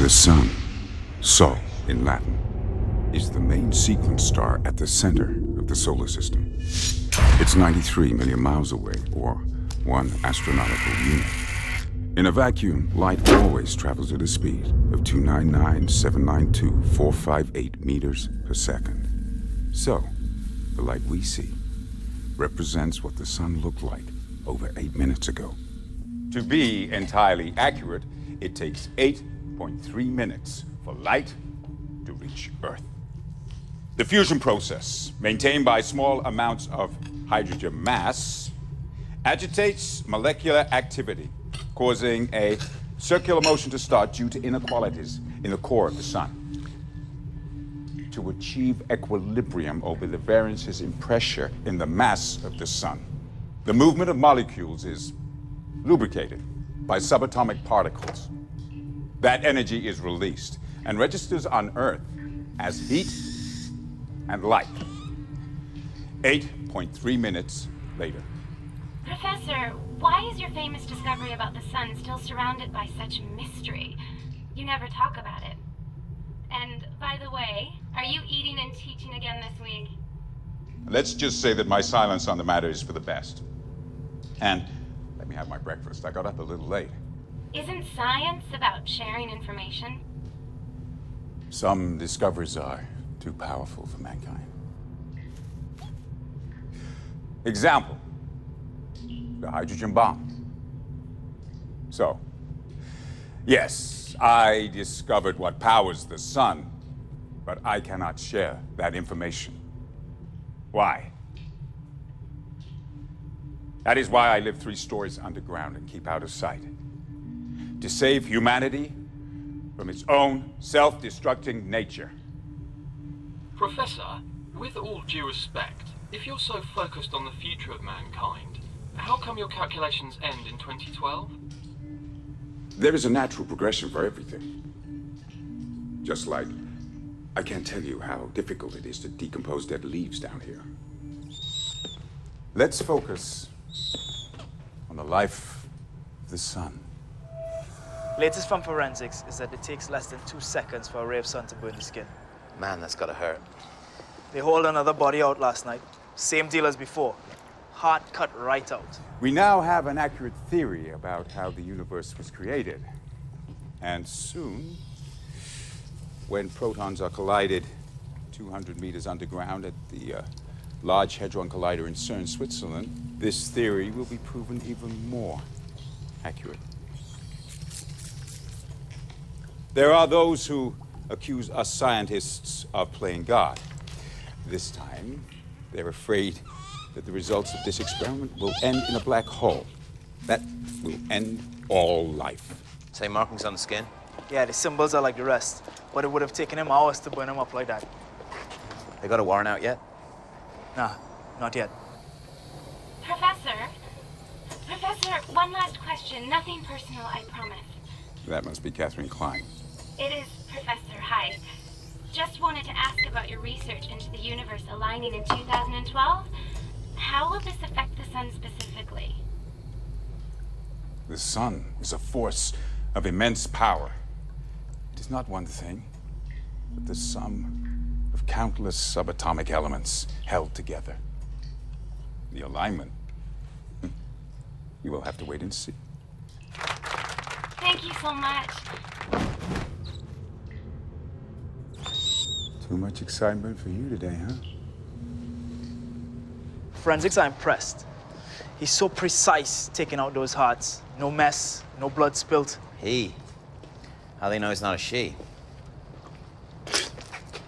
The Sun, Sol in Latin, is the main sequence star at the center of the solar system. It's 93 million miles away, or 1 astronomical unit. In a vacuum, light always travels at a speed of 299,792,458 meters per second. So, the light we see represents what the Sun looked like over 8 minutes ago. To be entirely accurate, it takes 8.3 minutes for light to reach Earth. The fusion process, maintained by small amounts of hydrogen mass, agitates molecular activity, causing a circular motion to start due to inequalities in the core of the Sun. To achieve equilibrium over the variances in pressure in the mass of the Sun, the movement of molecules is lubricated by subatomic particles. That energy is released and registers on Earth as heat and light. 8.3 minutes later. Professor, why is your famous discovery about the Sun still surrounded by such mystery? You never talk about it. And, by the way, are you eating and teaching again this week? Let's just say that my silence on the matter is for the best. And let me have my breakfast. I got up a little late. Isn't science about sharing information? Some discoveries are too powerful for mankind. Example, the hydrogen bomb. So, yes, I discovered what powers the Sun, but I cannot share that information. Why? That is why I live 3 stories underground and keep out of sight. To save humanity from its own self-destructing nature. Professor, with all due respect, if you're so focused on the future of mankind, how come your calculations end in 2012? There is a natural progression for everything. Just like I can't tell you how difficult it is to decompose dead leaves down here. Let's focus on the life of the Sun. Latest from forensics is that it takes less than 2 seconds for a ray of sun to burn the skin. Man, that's gotta hurt. They hauled another body out last night. Same deal as before. Heart cut right out. We now have an accurate theory about how the universe was created. And soon, when protons are collided 200 meters underground at the Large Hadron Collider in CERN, Switzerland, this theory will be proven even more accurate. There are those who accuse us scientists of playing God. This time, they're afraid that the results of this experiment will end in a black hole. That will end all life. Same markings on the skin? Yeah, the symbols are like the rest, but it would have taken him hours to burn him up like that. They got a warrant out yet? Nah, not yet. Professor, one last question. Nothing personal, I promise. That must be Catherine Klein. It is Professor Hyde. Just wanted to ask about your research into the universe aligning in 2012. How will this affect the Sun specifically? The Sun is a force of immense power. It is not one thing, but the sum of countless subatomic elements held together. The alignment, you will have to wait and see. Thank you so much. Too much excitement for you today, huh? Forensics are impressed. He's so precise taking out those hearts. No mess, no blood spilt. He. How they know he's not a she?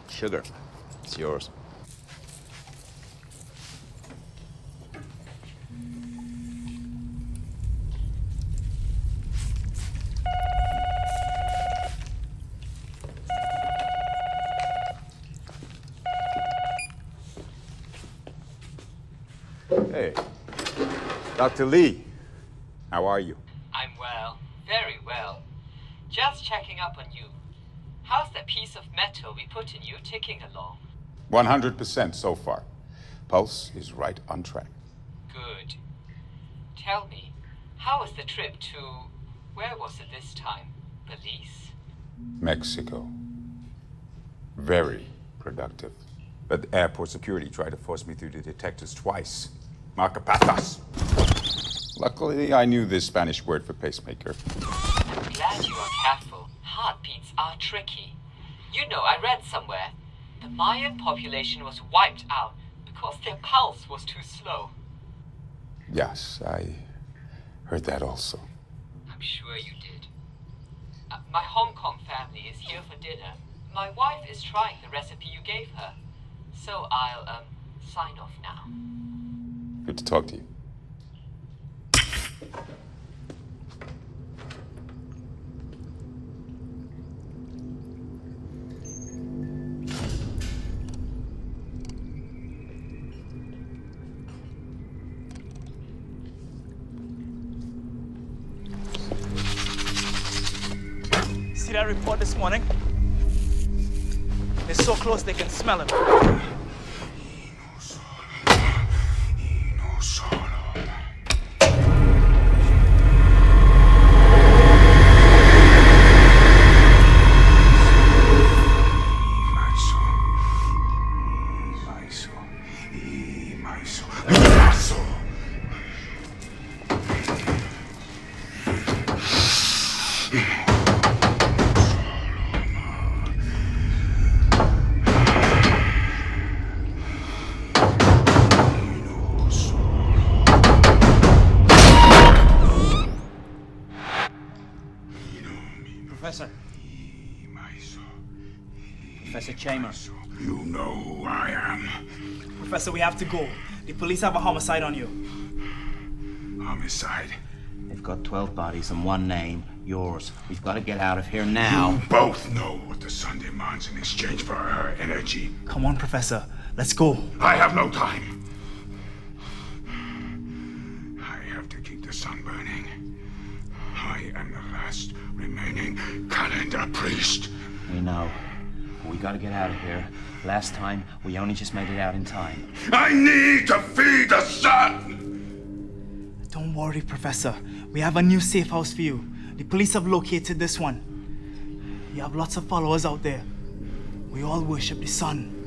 Sugar. It's yours. Hey, Dr. Lee, how are you? I'm well, very well. Just checking up on you. How's that piece of metal we put in you ticking along? 100% so far. Pulse is right on track. Good. Tell me, how was the trip to... where was it this time? Belize? Mexico. Very productive. But airport security tried to force me through the detectives twice. Marcapatas. Luckily, I knew this Spanish word for pacemaker. I'm glad you are careful. Heartbeats are tricky. You know, I read somewhere the Mayan population was wiped out because their pulse was too slow. Yes, I heard that also. I'm sure you did. My Hong Kong family is here for dinner. My wife is trying the recipe you gave her. So I'll, sign off now. Good to talk to you. See that report this morning? They're so close they can smell him. Professor Chamber. You know who I am. Professor, we have to go. The police have a homicide on you. Homicide? They've got 12 bodies and one name, yours. We've got to get out of here now. You both know what the sun demands in exchange for her energy. Come on, Professor. Let's go. I have no time. I have to keep the sun burning. I am the last remaining calendar priest. We know. We got to get out of here. Last time, we only just made it out in time. I need to feed the sun! Don't worry, Professor. We have a new safe house for you. The police have located this one. You have lots of followers out there. We all worship the sun.